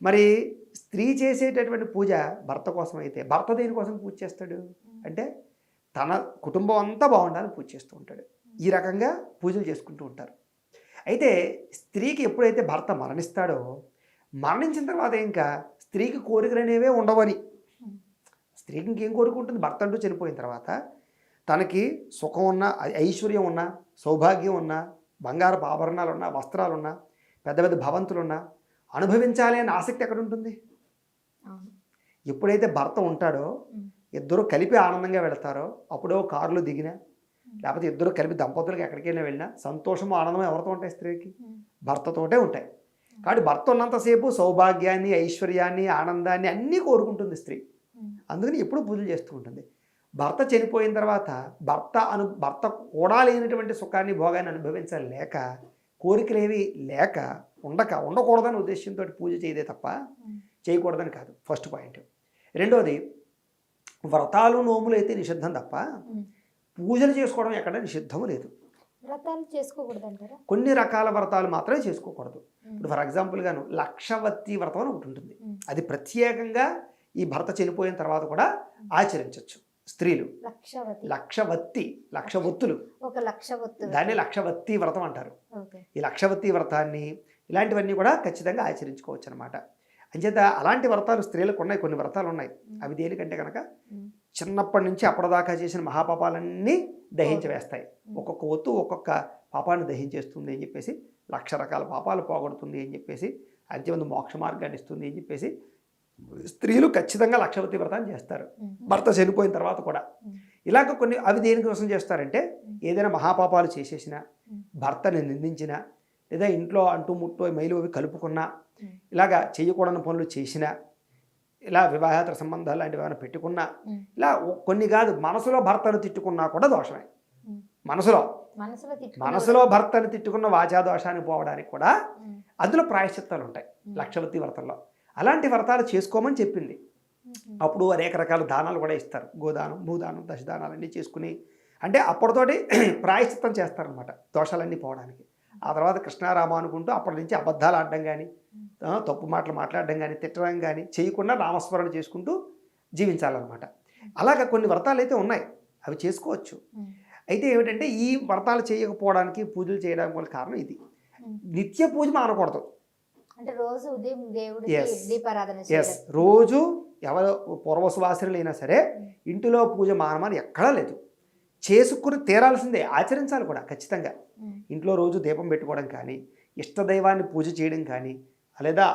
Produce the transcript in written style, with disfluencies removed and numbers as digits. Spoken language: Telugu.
మరి స్త్రీ చేసేటటువంటి పూజ భర్త కోసం అయితే భర్త దేనికోసం పూజ చేస్తాడు అంటే తన కుటుంబం అంతా బాగుండాలని పూజ చేస్తూ ఉంటాడు. ఈ రకంగా పూజలు చేసుకుంటూ ఉంటారు. అయితే స్త్రీకి ఎప్పుడైతే భర్త మరణిస్తాడో మరణించిన తర్వాత ఇంకా స్త్రీకి కోరికలు అనేవే ఉండవని. స్త్రీకి ఇంకేం కోరుకుంటుంది? భర్త అంటూ చనిపోయిన తర్వాత తనకి సుఖం ఉన్నా, ఐశ్వర్యం ఉన్నా, సౌభాగ్యం ఉన్నా, బంగారపు ఆభరణాలు ఉన్నా, వస్త్రాలున్నా, పెద్ద పెద్ద భవంతులున్నా అనుభవించాలి అనే ఆసక్తి ఎక్కడ ఉంటుంది? ఎప్పుడైతే భర్త ఉంటాడో ఇద్దరు కలిపి ఆనందంగా వెళతారో అప్పుడో కారులో దిగినా లేకపోతే ఇద్దరు కలిపి దంపతులకు ఎక్కడికైనా వెళ్ళినా సంతోషము ఆనందం ఎవరితో ఉంటాయి? స్త్రీకి భర్తతోటే ఉంటాయి. కాబట్టి భర్త ఉన్నంతసేపు సౌభాగ్యాన్ని, ఐశ్వర్యాన్ని, ఆనందాన్ని అన్నీ కోరుకుంటుంది స్త్రీ. అందుకని ఎప్పుడు పూజలు చేస్తూ ఉంటుంది. భర్త చనిపోయిన తర్వాత భర్త కూడా లేనటువంటి సుఖాన్ని, భోగాన్ని అనుభవించలేక, కోరికలేవి లేక ఉండకూడదని ఉద్దేశంతో పూజ చేయదే తప్ప చేయకూడదని కాదు. First point. రెండోది, వ్రతాలు నోములు అయితే నిషిద్ధం తప్ప పూజలు చేసుకోవడం ఎక్కడ నిషిద్ధము లేదు. వ్రతాలు చేసుకోకూడదు అంటారా? కొన్ని రకాల వ్రతాలు మాత్రమే చేసుకోకూడదు. ఇప్పుడు ఫర్ ఎగ్జాంపుల్గాను లక్షవత్తి వ్రతం అని ఒకటి ఉంటుంది. అది ప్రత్యేకంగా ఈ భర్త చనిపోయిన తర్వాత కూడా ఆచరించవచ్చు స్త్రీలు. లక్షవత్తులు దాన్ని లక్షవత్తి వ్రతం అంటారు. ఈ లక్షవత్తి వ్రతాన్ని ఇలాంటివన్నీ కూడా ఖచ్చితంగా ఆచరించుకోవచ్చు అనమాట. అంచేత అలాంటి వ్రతాలు స్త్రీలకు ఉన్నాయి. కొన్ని వ్రతాలు ఉన్నాయి. అవి దేనికంటే కనుక చిన్నప్పటి నుంచి అప్పటిదాకా చేసిన మహాపాపాలన్నీ దహించి వేస్తాయి. ఒక్కొక్క ఒత్తు ఒక్కొక్క పాపాన్ని దహించేస్తుంది అని చెప్పేసి, 1,00,000 రకాల పాపాలు పోగొడుతుంది అని చెప్పేసి, అంత్యమందు మోక్ష మార్గాన్ని ఇస్తుంది అని చెప్పేసి స్త్రీలు ఖచ్చితంగా లక్షవతి వ్రతాన్ని చేస్తారు భర్త చనిపోయిన తర్వాత కూడా. ఇలాగ కొన్ని అవి దేనికోసం చేస్తారంటే ఏదైనా మహాపాపాలు చేసేసినా, భర్తని నిందించినా, లేదా ఇంట్లో అంటూ ముట్టో మైలు అవి కలుపుకున్నా, ఇలాగా చేయకూడని పనులు చేసినా, ఇలా వివాహేతర సంబంధాలు లాంటివి ఏమైనా పెట్టుకున్నా, ఇలా కొన్ని కాదు మనసులో భర్తను తిట్టుకున్నా కూడా దోషమే. మనసులో భర్తను తిట్టుకున్న వాచా దోషాన్ని పోవడానికి కూడా అందులో ప్రాయశ్చిత్తాలు ఉంటాయి లక్షవతి వ్రతంలో. అలాంటి వ్రతాలు చేసుకోమని చెప్పింది. అప్పుడు అనేక రకాల దానాలు కూడా ఇస్తారు. గోదానం, భూదానం, దశదానాలన్నీ చేసుకుని అంటే అప్పటితోటి ప్రాయశ్చిత్తం చేస్తారనమాట దోషాలన్నీ పోవడానికి. ఆ తర్వాత కృష్ణారామ అనుకుంటూ అప్పటి నుంచి అబద్ధాలు ఆడడం కానీ, తప్పు మాటలు మాట్లాడడం కానీ, తిట్టడం కానీ చేయకుండా నామస్మరణ చేసుకుంటూ జీవించాలన్నమాట. అలాగ కొన్ని వ్రతాలు అయితే ఉన్నాయి, అవి చేసుకోవచ్చు. అయితే ఏమిటంటే ఈ వ్రతాలు చేయకపోవడానికి, పూజలు చేయడానికి వల్ల కారణం ఇది. నిత్య పూజ మానకూడదు. రోజు ఎవరు పూర్వసువాసనలైనా సరే ఇంటిలో పూజ మానమని ఎక్కడా లేదు. చేసుకుని తీరాల్సిందే, ఆచరించాలి కూడా ఖచ్చితంగా. ఇంట్లో రోజు దీపం పెట్టుకోవడం కానీ, ఇష్టదైవాన్ని పూజ చేయడం కానీ, లేదా